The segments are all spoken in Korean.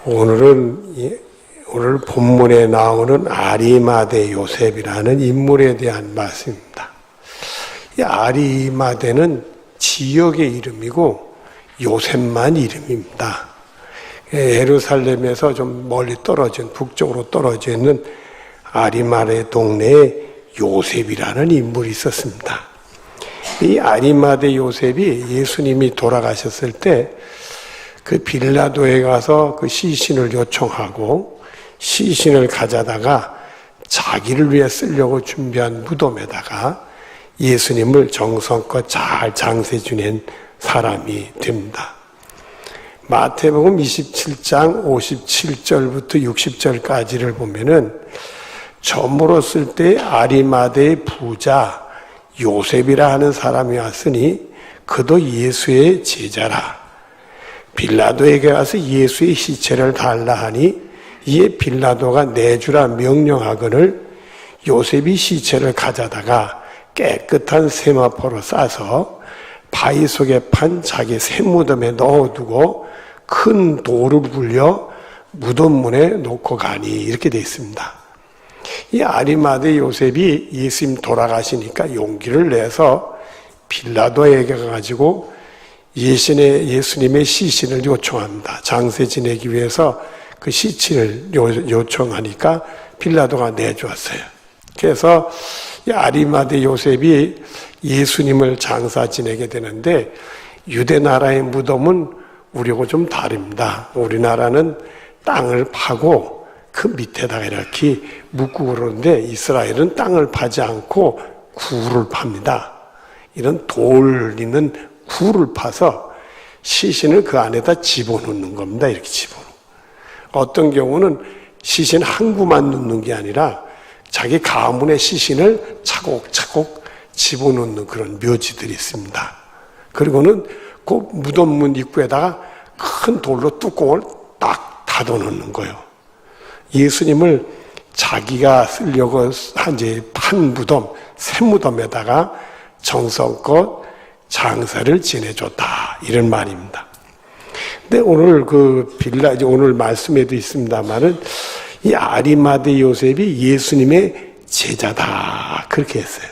오늘 본문에 나오는 아리마대 요셉이라는 인물에 대한 말씀입니다. 이 아리마대는 지역의 이름이고 요셉만 이름입니다. 예루살렘에서 좀 멀리 떨어진, 북쪽으로 떨어져 있는 아리마대 동네에 요셉이라는 인물이 있었습니다. 이 아리마대 요셉이 예수님이 돌아가셨을 때 그 빌라도에 가서 그 시신을 요청하고 시신을 가져다가 자기를 위해 쓰려고 준비한 무덤에다가 예수님을 정성껏 잘 장세 지낸 사람이 됩니다. 마태복음 27장 57절부터 60절까지를 보면은 저물었을 때 아리마대의 부자 요셉이라 하는 사람이 왔으니 그도 예수의 제자라. 빌라도에게 가서 예수의 시체를 달라 하니 이에 빌라도가 내주라 명령하거늘 요셉이 시체를 가져다가 깨끗한 세마포로 싸서 바위 속에 판 자기 샘무덤에 넣어두고 큰 돌을 굴려 무덤 문에 놓고 가니 이렇게 되어 있습니다. 이 아리마대 요셉이 예수님 돌아가시니까 용기를 내서 빌라도에게 가가지고 예수님의 시신을 요청합니다. 장세 지내기 위해서 그 시신을 요청하니까 빌라도가 내주었어요. 그래서 이 아리마대 요셉이 예수님을 장사 지내게 되는데 유대 나라의 무덤은 우리하고 좀 다릅니다. 우리나라는 땅을 파고 그 밑에다가 이렇게 묻고 그러는데 이스라엘은 땅을 파지 않고 굴을 팝니다. 이런 돌 있는 굴을 파서 시신을 그 안에다 집어넣는 겁니다. 이렇게 집어넣는. 어떤 경우는 시신 한 구만 넣는 게 아니라 자기 가문의 시신을 차곡차곡 집어넣는 그런 묘지들이 있습니다. 그리고는 그 무덤문 입구에다가 큰 돌로 뚜껑을 딱 닫아놓는 거예요. 예수님을 자기가 쓰려고 판 무덤, 샘무덤에다가 정성껏 장사를 지내줬다. 이런 말입니다. 근데 오늘 오늘 말씀에도 있습니다만은 이 아리마대 요셉이 예수님의 제자다. 그렇게 했어요.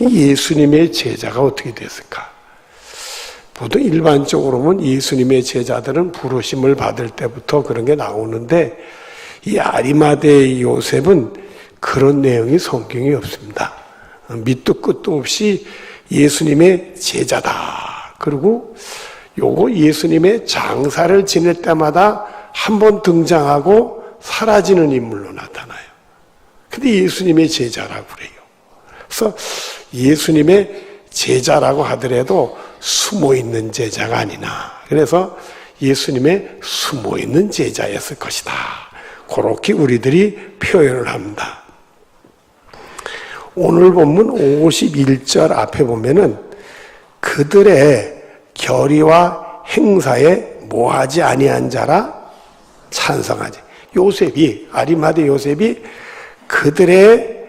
이 예수님의 제자가 어떻게 됐을까? 보통 일반적으로 보면 예수님의 제자들은 부르심을 받을 때부터 그런 게 나오는데 이 아리마대 요셉은 그런 내용이 성경에 없습니다. 밑도 끝도 없이 예수님의 제자다. 그리고 요거 예수님의 장사를 지낼 때마다 한 번 등장하고 사라지는 인물로 나타나요. 근데 예수님의 제자라고 그래요. 그래서 예수님의 제자라고 하더라도 숨어있는 제자가 아니나. 그래서 예수님의 숨어있는 제자였을 것이다. 그렇게 우리들이 표현을 합니다. 오늘 본문 51절 앞에 보면은 그들의 결의와 행사에 뭐하지 아니한 자라 찬성하지. 요셉이, 아리마대 요셉이 그들의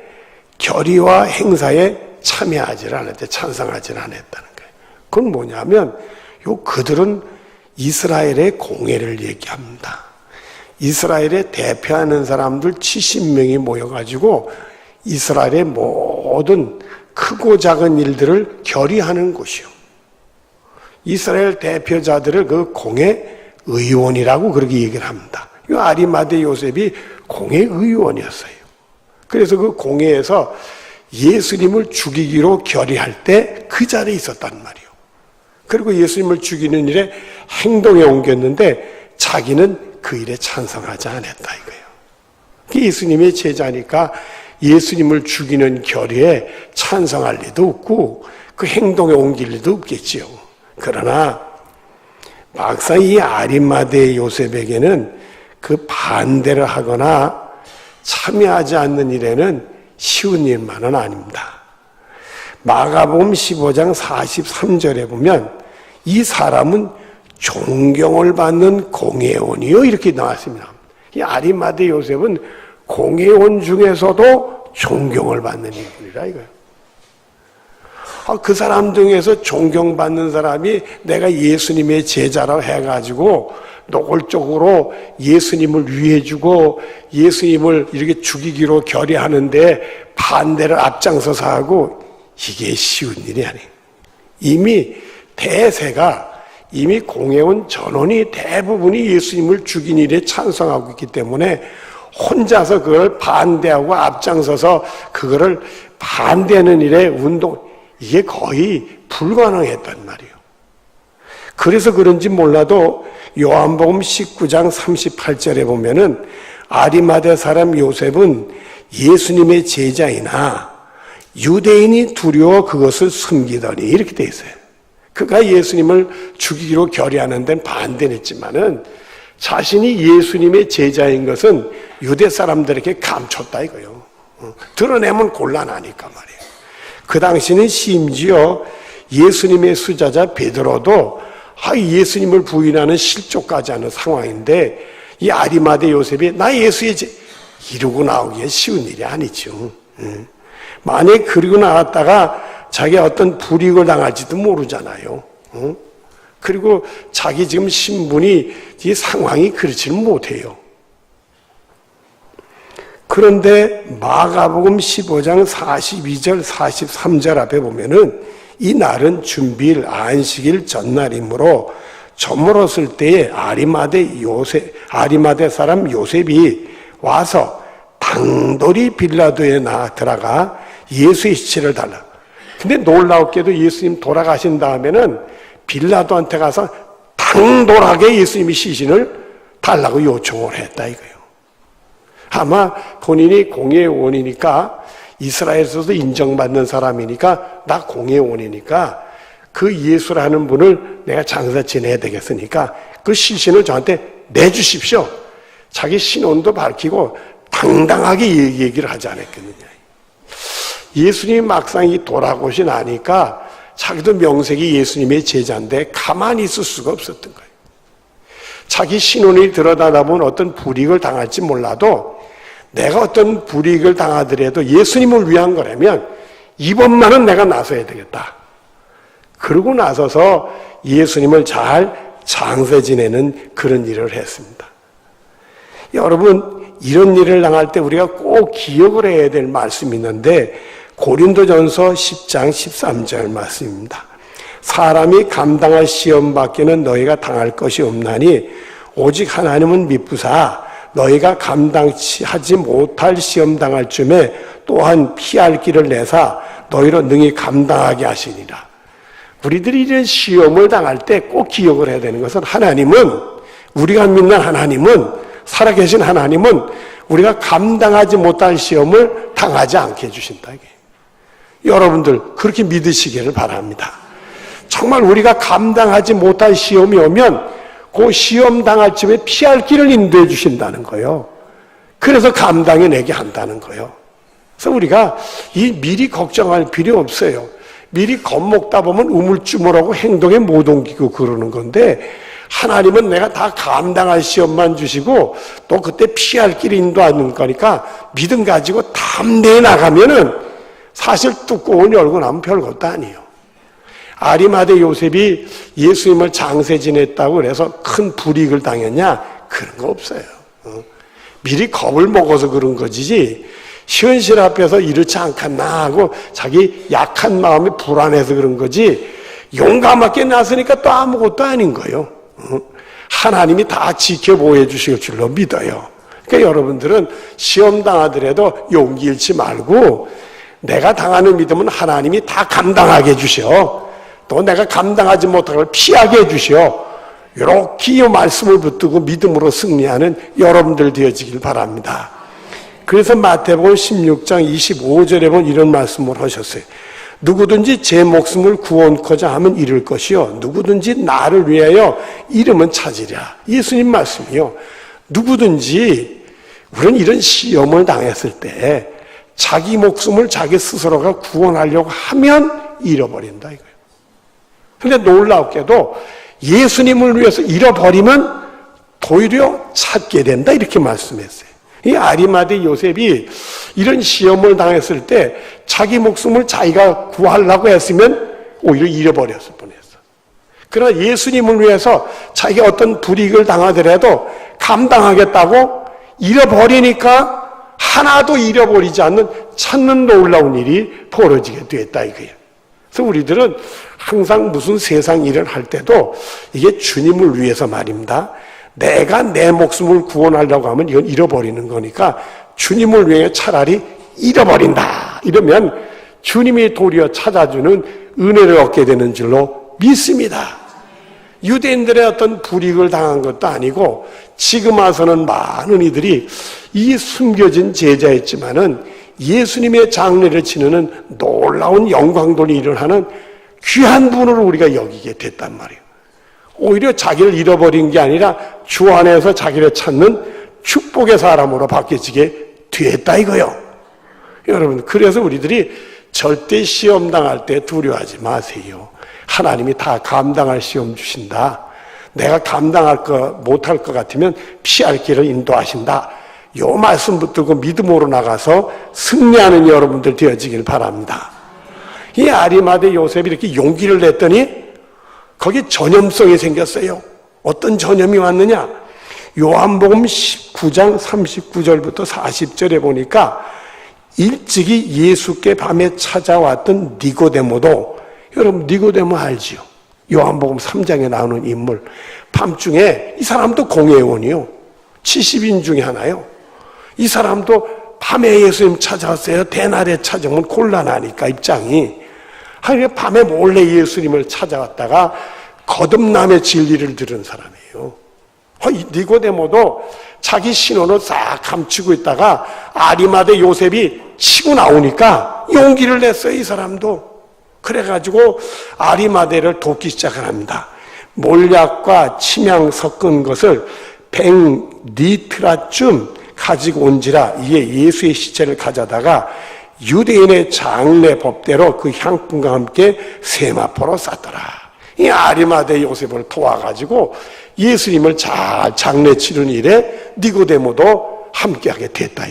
결의와 행사에 참여하지 않았대, 찬성하지 않았다는 거예요. 그건 뭐냐면 그들은 이스라엘의 공회를 얘기합니다. 이스라엘에 대표하는 사람들 70명이 모여가지고 이스라엘의 모든 크고 작은 일들을 결의하는 곳이요. 이스라엘 대표자들을 그 공회 의원이라고 그렇게 얘기를 합니다. 이 아리마대 요셉이 공회 의원이었어요. 그래서 그 공회에서 예수님을 죽이기로 결의할 때 그 자리에 있었단 말이에요. 그리고 예수님을 죽이는 일에 행동에 옮겼는데 자기는 그 일에 찬성하지 않았다 이거예요. 예수님의 제자니까 예수님을 죽이는 결의에 찬성할 리도 없고 그 행동에 옮길 리도 없겠지요. 그러나 막상 이 아리마대 요셉에게는 그 반대를 하거나 참여하지 않는 일에는 쉬운 일만은 아닙니다. 마가복음 15장 43절에 보면 이 사람은 존경을 받는 공회원이요 이렇게 나왔습니다. 이 아리마대 요셉은 공회원 중에서도 존경을 받는 인물이라 이거예요. 그 사람 중에서 존경받는 사람이 내가 예수님의 제자라고 해가지고 노골적으로 예수님을 위해주고 예수님을 이렇게 죽이기로 결의하는데 반대를 앞장서서 하고, 이게 쉬운 일이 아니에요. 이미 대세가 이미 공해온 전원이 대부분이 예수님을 죽인 일에 찬성하고 있기 때문에 혼자서 그걸 반대하고 앞장서서 그거를 반대하는 일에 이게 거의 불가능했단 말이에요. 그래서 그런지 몰라도 요한복음 19장 38절에 보면은 아리마대 사람 요셉은 예수님의 제자이나 유대인이 두려워 그것을 숨기더니, 이렇게 돼 있어요. 그가 예수님을 죽이기로 결의하는 데는 반대는 했지만은 자신이 예수님의 제자인 것은 유대 사람들에게 감췄다 이거요. 드러내면 곤란하니까 말이에요. 그 당시는 심지어 예수님의 수자자 베드로도 예수님을 부인하는 실족까지 하는 상황인데, 이 아리마대 요셉이 나 예수의 이러고 나오기에 쉬운 일이 아니죠. 만약에 그러고 나왔다가 자기가 어떤 불이익을 당할지도 모르잖아요. 그리고 자기 지금 신분이, 이 상황이 그렇지는 못해요. 그런데 마가복음 15장 42절 43절 앞에 보면은 이 날은 준비일 안식일 전날이므로 저물었을 때에 아리마대 사람 요셉이 와서 당돌이 빌라도에 들어가 예수의 시체를 달라. 근데 놀라웠게도 예수님 돌아가신 다음에는 빌라도한테 가서 당돌하게 예수님의 시신을 달라고 요청을 했다 이거예요. 아마 본인이 공의의 원이니까, 이스라엘에서도 인정받는 사람이니까, 나 공의의 원이니까 그 예수라는 분을 내가 장사 지내야 되겠으니까 그 시신을 저한테 내주십시오. 자기 신원도 밝히고 당당하게 얘기를 하지 않았겠느냐. 예수님이 막상 돌아오시 나니까 자기도 명색이 예수님의 제자인데 가만히 있을 수가 없었던 거예요. 자기 신원을 들여다보면 어떤 불이익을 당할지 몰라도 내가 어떤 불이익을 당하더라도 예수님을 위한 거라면 이번만은 내가 나서야 되겠다. 그러고 나서서 예수님을 잘 장사 지내는 그런 일을 했습니다. 여러분, 이런 일을 당할 때 우리가 꼭 기억을 해야 될 말씀이 있는데, 고린도전서 10장 13절 말씀입니다. 사람이 감당할 시험 밖에는 너희가 당할 것이 없나니 오직 하나님은 미쁘사 너희가 감당하지 못할 시험 당할 쯤에 또한 피할 길을 내사 너희로 능히 감당하게 하시니라. 우리들이 이런 시험을 당할 때 꼭 기억을 해야 되는 것은, 하나님은, 우리가 믿는 하나님은, 살아계신 하나님은 우리가 감당하지 못할 시험을 당하지 않게 해주신다. 여러분들 그렇게 믿으시기를 바랍니다. 정말 우리가 감당하지 못할 시험이 오면 그 시험 당할 쯤에 피할 길을 인도해 주신다는 거예요. 그래서 감당해내게 한다는 거예요. 그래서 우리가 미리 걱정할 필요 없어요. 미리 겁먹다 보면 우물쭈물하고 행동에 못 옮기고 그러는 건데, 하나님은 내가 다 감당할 시험만 주시고 또 그때 피할 길을 인도하는 거니까 믿음 가지고 담대히 나가면은 사실 뚜껑을 열고 나면 별것도 아니에요. 아리마대 요셉이 예수님을 장세 지냈다고 그래서 큰 불이익을 당했냐? 그런 거 없어요. 미리 겁을 먹어서 그런 거지, 현실 앞에서 이렇지 않겠나 하고 자기 약한 마음이 불안해서 그런 거지, 용감하게 나서니까 또 아무것도 아닌 거예요. 하나님이 다 지켜보여 주실 줄로 믿어요. 그러니까 여러분들은 시험 당하더라도 용기 잃지 말고, 내가 당하는 믿음은 하나님이 다 감당하게 해주셔. 또 내가 감당하지 못할 걸 피하게 해주셔. 이렇게 이 말씀을 붙들고 믿음으로 승리하는 여러분들 되어지길 바랍니다. 그래서 마태복음 16장 25절에 보면 이런 말씀을 하셨어요. 누구든지 제 목숨을 구원코자 하면 잃을 것이요 누구든지 나를 위하여 잃으면 찾으랴. 예수님 말씀이요. 누구든지, 우리는 이런 시험을 당했을 때 자기 목숨을 자기 스스로가 구원하려고 하면 잃어버린다 이거예요. 그런데 놀랍게도 예수님을 위해서 잃어버리면 도리어 찾게 된다 이렇게 말씀했어요. 이 아리마대 요셉이 이런 시험을 당했을 때 자기 목숨을 자기가 구하려고 했으면 오히려 잃어버렸을 뻔했어. 그러나 예수님을 위해서 자기가 어떤 불이익을 당하더라도 감당하겠다고 잃어버리니까 하나도 잃어버리지 않는 찾는 놀라운 일이 벌어지게 됐다 이거예요. 그래서 우리들은 항상 무슨 세상 일을 할 때도 이게 주님을 위해서 말입니다. 내가 내 목숨을 구원하려고 하면 이건 잃어버리는 거니까 주님을 위해 차라리 잃어버린다. 이러면 주님이 도리어 찾아주는 은혜를 얻게 되는 줄로 믿습니다. 유대인들의 어떤 불이익을 당한 것도 아니고 지금 와서는 많은 이들이 이 숨겨진 제자였지만은 예수님의 장례를 치르는 놀라운 영광돌이 일을 하는 귀한 분으로 우리가 여기게 됐단 말이에요. 오히려 자기를 잃어버린 게 아니라 주 안에서 자기를 찾는 축복의 사람으로 바뀌어지게 됐다 이거요. 여러분, 그래서 우리들이 절대 시험 당할 때 두려워하지 마세요. 하나님이 다 감당할 시험 주신다. 내가 감당할 거 못할 것 같으면 피할 길을 인도하신다. 요 말씀 붙들고 믿음으로 나가서 승리하는 여러분들 되어지길 바랍니다. 이 아리마대 요셉이 이렇게 용기를 냈더니 거기에 전염성이 생겼어요. 어떤 전염이 왔느냐? 요한복음 19장 39절부터 40절에 보니까 일찍이 예수께 밤에 찾아왔던 니고데모도, 여러분 니고데모 알지요? 요한복음 3장에 나오는 인물. 밤중에 이 사람도 공회원이요. 70인 중에 하나요. 이 사람도 밤에 예수님 찾아왔어요. 대낮에 찾아오면 곤란하니까 입장이. 하루에 밤에 몰래 예수님을 찾아왔다가 거듭남의 진리를 들은 사람이에요. 이 니고데모도 자기 신원을 싹 감추고 있다가 아리마대 요셉이 치고 나오니까 용기를 냈어요. 이 사람도. 그래가지고 아리마대를 돕기 시작을 합니다. 몰약과 침향 섞은 것을 100리트라쯤 가지고 온지라 이에 예수의 시체를 가져다가 유대인의 장례 법대로 그 향품과 함께 세마포로 쌌더라. 이 아리마대 요셉을 도와가지고 예수님을 잘 장례 치르는 일에 니고데모도 함께하게 됐다.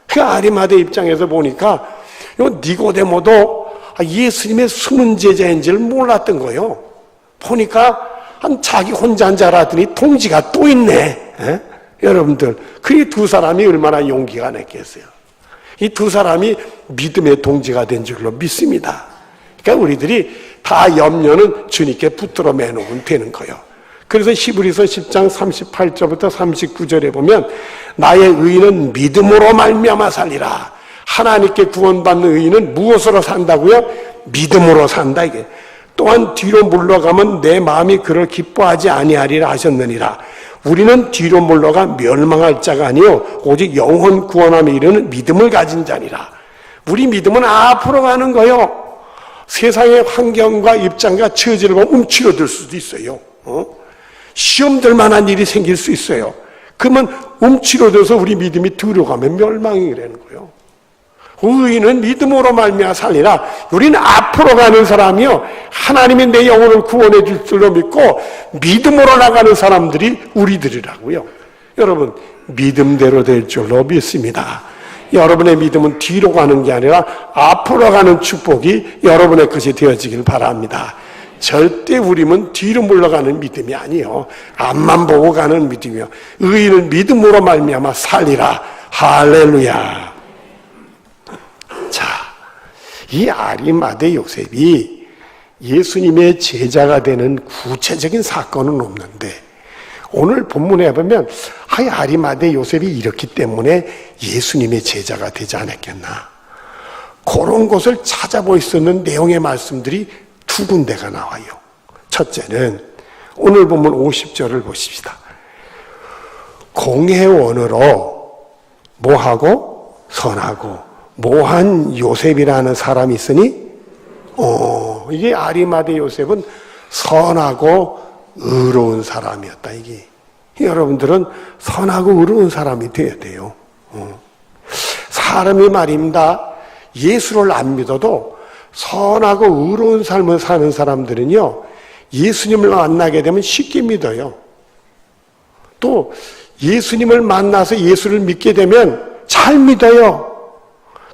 그 아리마대 입장에서 보니까 요 니고데모도 예수님의 숨은 제자인 줄 몰랐던 거예요. 보니까 자기 혼자 한 줄 알았더니 동지가 또 있네. 에? 여러분들, 그 두 사람이 얼마나 용기가 냈겠어요. 이 두 사람이 믿음의 동지가 된 줄로 믿습니다. 그러니까 우리들이 다 염려는 주님께 붙들어 매놓으면 되는 거예요. 그래서 히브리서 10장 38절부터 39절에 보면 나의 의인은 믿음으로 말미암아 살리라. 하나님께 구원받는 의인은 무엇으로 산다고요? 믿음으로 산다 이게. 또한 뒤로 물러가면 내 마음이 그를 기뻐하지 아니하리라 하셨느니라. 우리는 뒤로 물러가 멸망할 자가 아니요 오직 영혼 구원함에 이르는 믿음을 가진 자니라. 우리 믿음은 앞으로 가는 거요. 세상의 환경과 입장과 처지를 보면 움츠러들 수도 있어요. 시험 들 만한 일이 생길 수 있어요. 그러면 움츠러들어서 우리 믿음이 들어가면 멸망이라는 거예요. 의인은 믿음으로 말미암아 살리라. 우리는 앞으로 가는 사람이요, 하나님이 내 영혼을 구원해 줄 줄로 믿고 믿음으로 나가는 사람들이 우리들이라고요. 여러분, 믿음대로 될 줄로 믿습니다. 여러분의 믿음은 뒤로 가는 게 아니라 앞으로 가는 축복이 여러분의 것이 되어지길 바랍니다. 절대 우리는 뒤로 물러가는 믿음이 아니요, 앞만 보고 가는 믿음이요. 의인은 믿음으로 말미암아 살리라. 할렐루야. 자, 이 아리마대 요셉이 예수님의 제자가 되는 구체적인 사건은 없는데 오늘 본문에 보면 아리마대 요셉이 이렇기 때문에 예수님의 제자가 되지 않았겠나, 그런 것을 찾아보시는 내용의 말씀들이 두 군데가 나와요. 첫째는 오늘 본문 50절을 보십시다. 공회원으로 뭐하고? 선하고 모한 요셉이라는 사람이 있으니 이게 아리마대 요셉은 선하고 의로운 사람이었다. 이게 여러분들은 선하고 의로운 사람이 되어야 돼요. 사람이 말입니다. 예수를 안 믿어도 선하고 의로운 삶을 사는 사람들은요, 예수님을 만나게 되면 쉽게 믿어요. 또 예수님을 만나서 예수를 믿게 되면 잘 믿어요.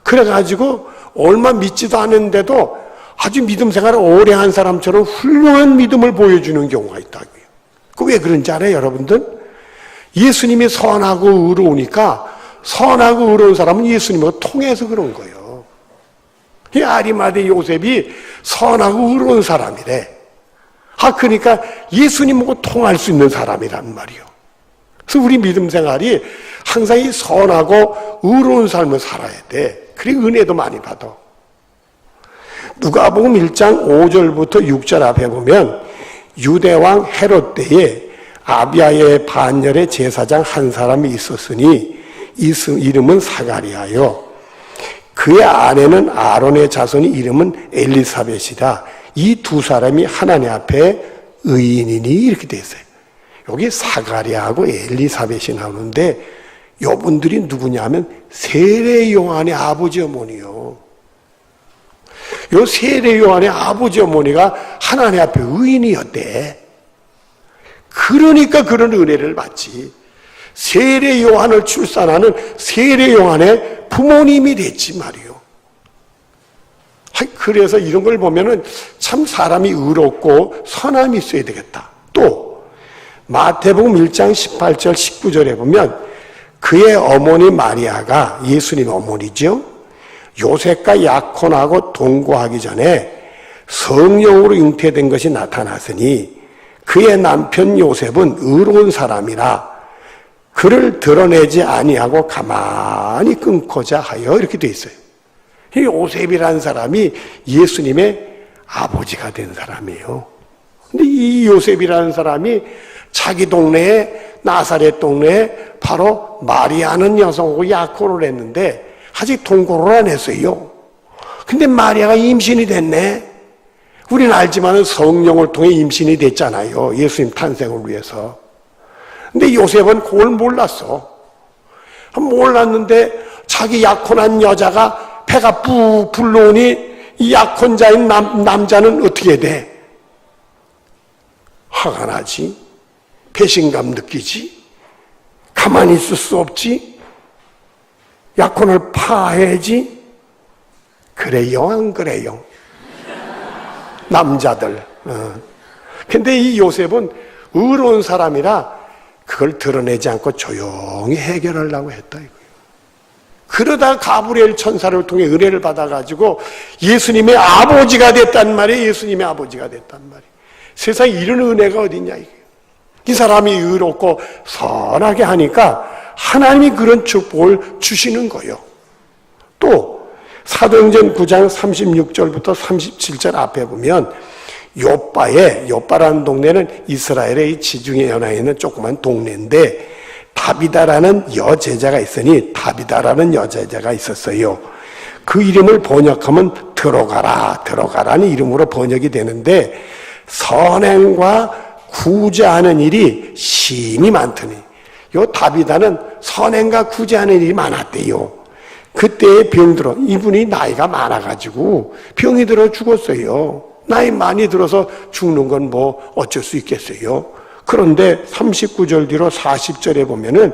그래가지고 얼마 믿지도 않은데도 아주 믿음 생활을 오래 한 사람처럼 훌륭한 믿음을 보여주는 경우가 있다고요. 그 왜 그런지 알아요, 여러분들? 예수님이 선하고 의로우니까 선하고 의로운 사람은 예수님과 통해서 그런 거예요. 이 아리마대 요셉이 선하고 의로운 사람이래. 그러니까 예수님하고 통할 수 있는 사람이란 말이요. 그래서 우리 믿음 생활이 항상 이 선하고 의로운 삶을 살아야 돼. 그리고 은혜도 많이 받아. 누가복음 1장 5절부터 6절 앞에 보면 유대왕 헤롯 때에 아비야의 반열에 제사장 한 사람이 있었으니 이름은 사가리아요. 그의 아내는 아론의 자손이 이름은 엘리사벳이다. 이 두 사람이 하나님 앞에 의인이니 이렇게 돼 있어요. 여기 사가리아하고 엘리사벳이 나오는데 이분들이 누구냐면 세례 요한의 아버지 어머니요. 요 세례 요한의 아버지 어머니가 하나님 앞에 의인이었대. 그러니까 그런 은혜를 받지. 세례 요한을 출산하는 세례 요한의 부모님이 됐지 말이요. 그래서 이런 걸 보면은 참 사람이 의롭고 선함이 있어야 되겠다. 또 마태복음 1장 18절 19절에 보면 그의 어머니 마리아가 예수님 어머니죠. 요셉과 약혼하고 동거하기 전에 성령으로 잉태된 것이 나타났으니 그의 남편 요셉은 의로운 사람이라 그를 드러내지 아니하고 가만히 끊고자 하여 이렇게 돼 있어요. 이 요셉이라는 사람이 예수님의 아버지가 된 사람이에요. 근데 이 요셉이라는 사람이 자기 동네에 나사렛 동네에 바로 마리아는 여성하고 약혼을 했는데 아직 동거를 안 했어요. 근데 마리아가 임신이 됐네. 우리는 알지만 성령을 통해 임신이 됐잖아요. 예수님 탄생을 위해서. 근데 요셉은 그걸 몰랐어. 몰랐는데 자기 약혼한 여자가 배가 푹 불러오니 이 약혼자인 남자는 어떻게 돼? 화가 나지. 배신감 느끼지. 가만히 있을 수 없지. 약혼을 파해야지. 그래요, 안 그래요? 남자들. 근데 이 요셉은 의로운 사람이라 그걸 드러내지 않고 조용히 해결하려고 했다 이거예요. 그러다 가브리엘 천사를 통해 은혜를 받아가지고 예수님의 아버지가 됐단 말이에요. 예수님의 아버지가 됐단 말이에요. 세상에 이런 은혜가 어딨냐 이거예요. 이 사람이 의롭고 선하게 하니까 하나님이 그런 축복을 주시는 거예요. 또 사도행전 9장 36절부터 37절 앞에 보면 요빠라는 동네는 이스라엘의 지중해 연안에 있는 조그만 동네인데 다비다라는 여제자가 있으니 다비다라는 여제자가 있었어요. 그 이름을 번역하면 들어가라는 이름으로 번역이 되는데 선행과 구제하는 일이 심히 많더니 요 다비다는 선행과 구제하는 일이 많았대요. 그때 병들어 이분이 나이가 많아가지고 병이 들어 죽었어요. 나이 많이 들어서 죽는 건 뭐 어쩔 수 있겠어요. 그런데 39절 뒤로 40절에 보면은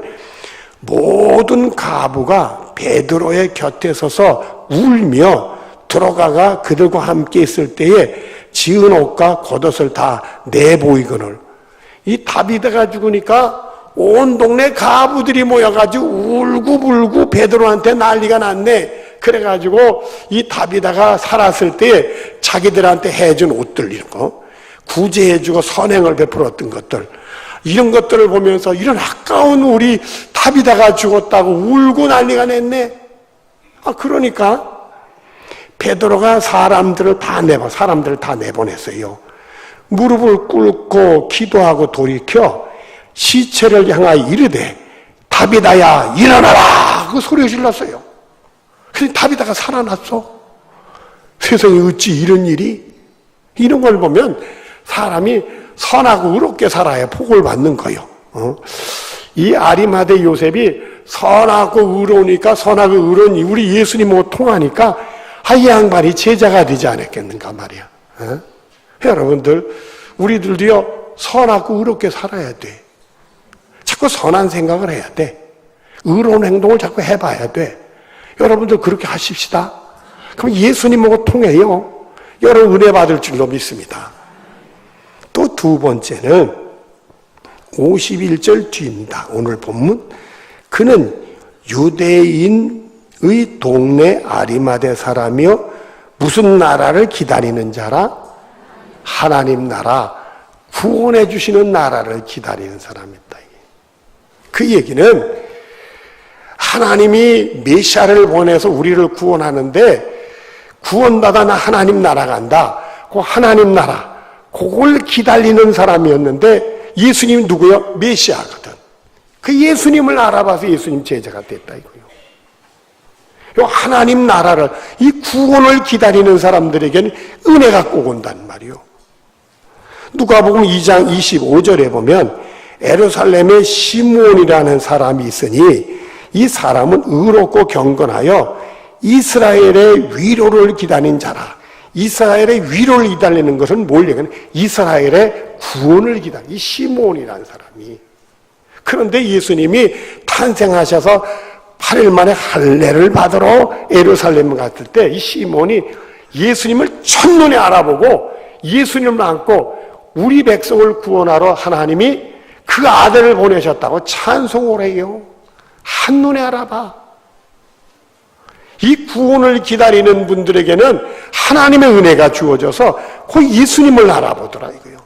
모든 가부가 베드로의 곁에 서서 울며 들어가가 그들과 함께 있을 때에 지은 옷과 겉옷을 다 내보이거늘. 이 다비다가 죽으니까 온 동네 가부들이 모여가지고 울고불고 베드로한테 난리가 났네. 그래가지고 이 다비다가 살았을 때 자기들한테 해준 옷들 이런 거 구제해주고 선행을 베풀었던 것들 이런 것들을 보면서 이런 아까운 우리 다비다가 죽었다고 울고 난리가 냈네. 그러니까 베드로가 사람들을 다 내보냈어요. 무릎을 꿇고 기도하고 돌이켜 시체를 향하여 이르되 다비다야 일어나라 그 소리 질렀어요. 그래서 다비다가 살아났어. 세상에 어찌 이런 일이? 이런 걸 보면 사람이 선하고 의롭게 살아야 복을 받는 거예요. 이 아리마대 요셉이 선하고 의로우니까 선하고 의로운 우리 예수님하고 통하니까 이 양반이 제자가 되지 않았겠는가 말이야. 여러분들 우리들도요 선하고 의롭게 살아야 돼. 자꾸 선한 생각을 해야 돼. 의로운 행동을 자꾸 해봐야 돼. 여러분들 그렇게 하십시다. 그럼 예수님하고 통해요. 여러분 은혜 받을 줄로 믿습니다. 또 두 번째는 51절 뒤입니다. 오늘 본문. 그는 유대인의 동네 아리마대 사람이요 무슨 나라를 기다리는 자라? 하나님 나라, 구원해 주시는 나라를 기다리는 사람이다. 그 얘기는 하나님이 메시아를 보내서 우리를 구원하는데 구원받아 나 하나님 나라 간다. 그 하나님 나라, 그걸 기다리는 사람이었는데 예수님이 누구요? 메시아거든. 그 예수님을 알아봐서 예수님 제자가 됐다 이거요. 요 하나님 나라를, 이 구원을 기다리는 사람들에게는 은혜가 꼭 온단 말이요. 누가복음 2장 25절에 보면 예루살렘에 시므온이라는 사람이 있으니 이 사람은 의롭고 경건하여 이스라엘의 위로를 기다린 자라. 이스라엘의 위로를 기다리는 것은 뭘 얘기하는? 이스라엘의 구원을 기다린 이 시므온이라는 사람이. 그런데 예수님이 탄생하셔서 8일 만에 할례를 받으러 예루살렘 갔을 때 이 시몬이 예수님을 첫눈에 알아보고 예수님을 안고 우리 백성을 구원하러 하나님이 그 아들을 보내셨다고 찬송을 해요. 한눈에 알아봐. 이 구원을 기다리는 분들에게는 하나님의 은혜가 주어져서 그 예수님을 알아보더라 이거요.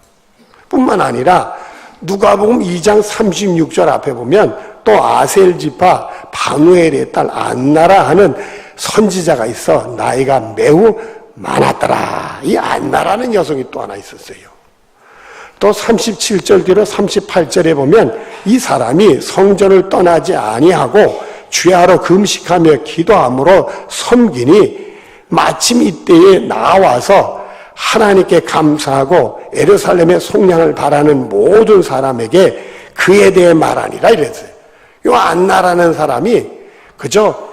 뿐만 아니라 누가복음 2장 36절 앞에 보면 또 아셀 지파 바누엘의 딸 안나라 하는 선지자가 있어 나이가 매우 많았더라. 이 안나라는 여성이 또 하나 있었어요. 또 37절 뒤로 38절에 보면 이 사람이 성전을 떠나지 아니하고 주야로 금식하며 기도함으로 섬기니 마침 이때에 나와서 하나님께 감사하고 예루살렘의 속량을 바라는 모든 사람에게 그에 대해 말하니라 이랬어요. 이 안나라는 사람이 그저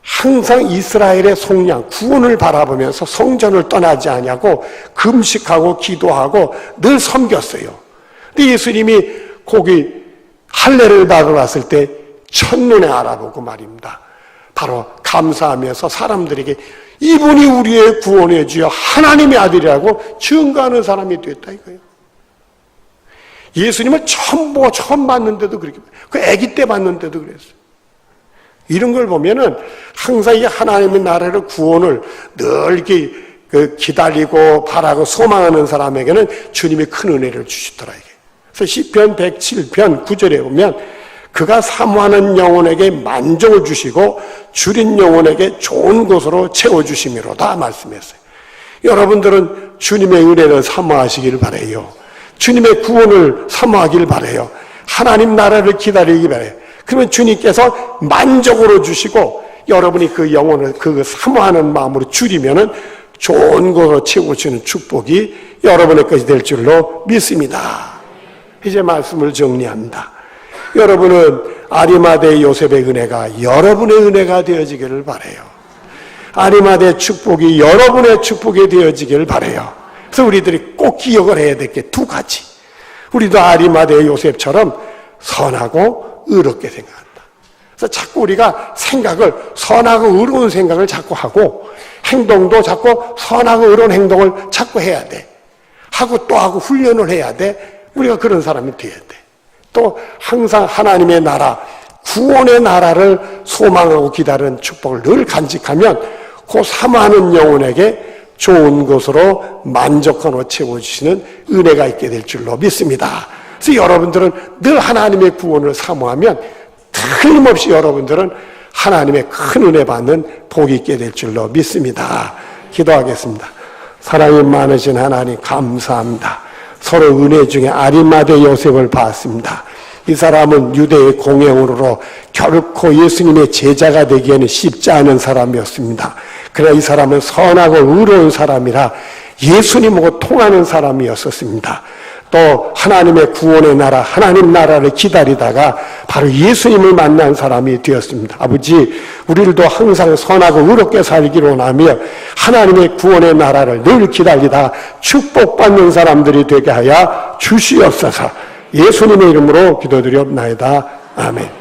항상 이스라엘의 속량, 구원을 바라보면서 성전을 떠나지 아니하고 금식하고 기도하고 늘 섬겼어요. 근데 예수님이 거기 할례를 받으러 왔을 때 첫눈에 알아보고 말입니다. 바로 감사하면서 사람들에게 이분이 우리의 구원해 주여 하나님의 아들이라고 증거하는 사람이 됐다 이거예요. 예수님을 처음 보고 처음 봤는데도 그렇게, 그 아기 때 봤는데도 그랬어요. 이런 걸 보면은 항상 이 하나님의 나라를 구원을 늘 이렇게 기다리고 바라고 소망하는 사람에게는 주님이 큰 은혜를 주시더라 이게. 그래서 시편 107편 9절에 보면 그가 사모하는 영혼에게 만족을 주시고 줄인 영혼에게 좋은 곳으로 채워주심이로다 말씀했어요. 여러분들은 주님의 은혜를 사모하시길 바라요. 주님의 구원을 사모하길 바라요. 하나님 나라를 기다리기 바라요. 그러면 주님께서 만족으로 주시고 여러분이 그 영혼을 그 사모하는 마음으로 줄이면은 좋은 곳으로 채워주는 축복이 여러분의 것이 될 줄로 믿습니다. 이제 말씀을 정리합니다. 여러분은 아리마대 요셉의 은혜가 여러분의 은혜가 되어지기를 바라요. 아리마대 축복이 여러분의 축복이 되어지기를 바라요. 그래서 우리들이 꼭 기억을 해야 될 게 두 가지. 우리도 아리마대 요셉처럼 선하고 의롭게 생각한다. 그래서 자꾸 우리가 생각을 선하고 의로운 생각을 자꾸 하고 행동도 자꾸 선하고 의로운 행동을 자꾸 해야 돼. 하고 또 하고 훈련을 해야 돼. 우리가 그런 사람이 돼야 돼. 또 항상 하나님의 나라, 구원의 나라를 소망하고 기다리는 축복을 늘 간직하면 그 사모하는 영혼에게 좋은 것으로 만족하고 채워주시는 은혜가 있게 될 줄로 믿습니다. 그래서 여러분들은 늘 하나님의 구원을 사모하면 틀림없이 여러분들은 하나님의 큰 은혜 받는 복이 있게 될 줄로 믿습니다. 기도하겠습니다. 사랑이 많으신 하나님 감사합니다. 서로 은혜 중에 아리마대 요셉을 봤습니다. 이 사람은 유대의 공영으로 결코 예수님의 제자가 되기에는 쉽지 않은 사람이었습니다. 그러나 이 사람은 선하고 의로운 사람이라 예수님하고 통하는 사람이었었습니다. 또 하나님의 구원의 나라, 하나님 나라를 기다리다가 바로 예수님을 만난 사람이 되었습니다. 아버지, 우리들도 항상 선하고 의롭게 살기로 원하며 하나님의 구원의 나라를 늘 기다리다가 축복받는 사람들이 되게 하여 주시옵소서. 예수님의 이름으로 기도드리옵나이다. 아멘.